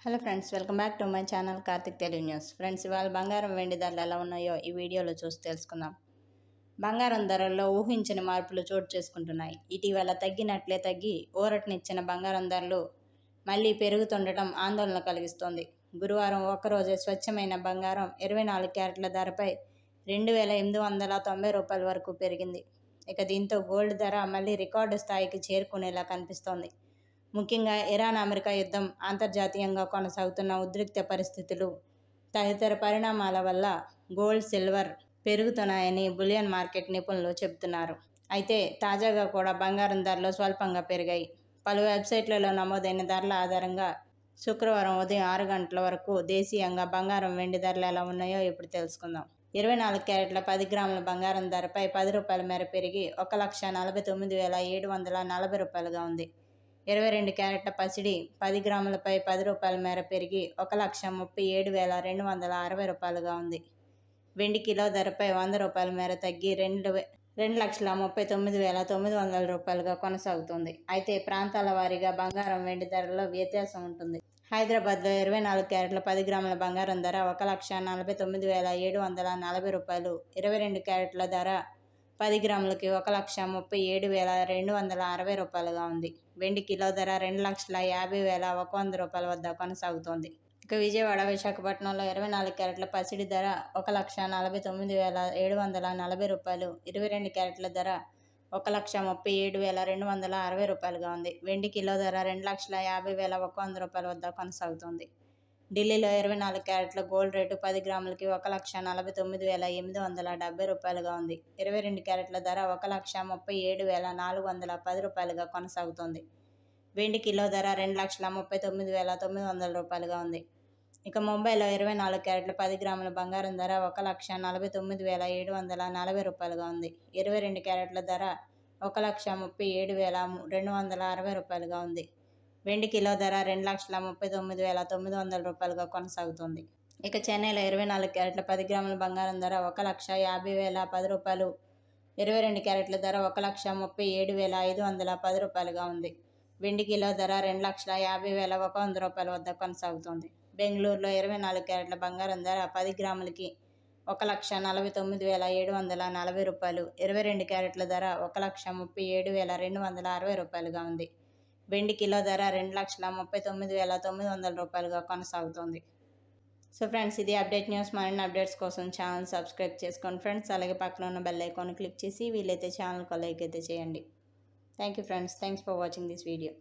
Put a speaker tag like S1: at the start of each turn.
S1: Hello friends, welcome back to my channel Karthik Telugu news. Friends, ఇవాళ బంగారం వెండి ధరలు ఎలా ఉన్నాయో ఈ వీడియోలో చూసి తెలుసుకుందాం. బంగారం ధరల్లో ఊహించని మార్పులు చోటు చేసుకుంటున్నాయి. ఇటీవల తగ్గినట్లే తగ్గి ఊరటనిచ్చిన బంగారం ధరలు మళ్లీ పెరుగుతుండటం ఆందోళన కలిగిస్తోంది. గురువారం ఒక్కరోజే స్వచ్ఛమైన బంగారం 24 క్యారెట్ల ధరపై రూ. 2890 వరకు పెరిగింది. ఇక దీంతో గోల్డ్ ధర మళ్లీ రికార్డు స్థాయికి చేరుకునేలా కనిపిస్తోంది. ముఖ్యంగా ఇరాన్ అమెరికా యుద్ధం, అంతర్జాతీయంగా కొనసాగుతున్న ఉద్రిక్త పరిస్థితులు తదితర పరిణామాల వల్ల గోల్డ్, సిల్వర్ పెరుగుతున్నాయని బులియన్ మార్కెట్ నిపుణులు చెబుతున్నారు. అయితే తాజాగా కూడా బంగారం ధరలు స్వల్పంగా పెరిగాయి. పలు వెబ్సైట్లలో నమోదైన ధరల ఆధారంగా శుక్రవారం ఉదయం 6 గంటల వరకు దేశీయంగా బంగారం వెండి ధరలు ఎలా ఉన్నాయో ఇప్పుడు తెలుసుకుందాం. 24 క్యారెట్ల 10 గ్రాముల బంగారం ధరపై రూ. 10 మేర పెరిగి 1,49,740 ఉంది. 22 క్యారెట్ల పసిడి 10 గ్రాములపై రూ. 10 మేర పెరిగి 1,37,260 ఉంది. వెండి కిలో ధరపై రూ. 100 మేర తగ్గి 2,39,900 కొనసాగుతుంది. అయితే ప్రాంతాల వారీగా బంగారం వెండి ధరల్లో వ్యత్యాసం ఉంటుంది. హైదరాబాద్లో 24 క్యారెట్ల 10 గ్రాముల బంగారం ధర 1,49,740. 22 క్యారెట్ల ధర 10 గ్రాములకి 1,37,260 ఉంది. వెండి కిలో ధర 2,50,100 వద్ద కొనసాగుతోంది. ఇక విజయవాడ, విశాఖపట్నంలో 24 క్యారెట్ల పసిడి ధర 1,49,740. 22 క్యారెట్ల ధర 1,37,260 ఉంది. వెండి కిలో ధర 2,50,100 వద్ద కొనసాగుతోంది. ఢిల్లీలో 24 క్యారెట్ల గోల్డ్ రేటు 10 గ్రాములకి 1,49,870 ఉంది. 22 క్యారెట్ల ధర 1,37,410 కొనసాగుతోంది. వెండి కిలో ధర 2,39,900 ఉంది. ఇక ముంబైలో 24 క్యారెట్ల 10 గ్రాముల బంగారం ధర 1,49,740 ఉంది. 22 క్యారెట్ల ధర 1,37,260 ఉంది. వెండి కిలో ధర 2,39,900 కొనసాగుతోంది. ఇక చెన్నైలో 24 క్యారెట్ల 10 గ్రాముల బంగారం ధర 1,50,010. 22 క్యారెట్ల ధర 1,37,510 ఉంది. వెండి కిలో ధర 2,50,100 వద్ద కొనసాగుతోంది. బెంగళూరులో 24 క్యారెట్ల బంగారం ధర 10 గ్రాములకి 1,49,740. 22 క్యారెట్ల ధర 1,37,260 ఉంది. వెండి కిలో ధర 2,39,900 కొనసాగుతోంది. సో ఫ్రెండ్స్, ఇది అప్డేట్ న్యూస్. మరిన్ని అప్డేట్స్ కోసం ఛానల్ సబ్స్క్రైబ్ చేసుకోండి ఫ్రెండ్స్. అలాగే పక్కన ఉన్న బెల్ ఐకాన్ క్లిక్ చేసి వీలైతే ఛానల్కి లైక్ అయితే చేయండి. Thank you friends. Thanks for watching this video.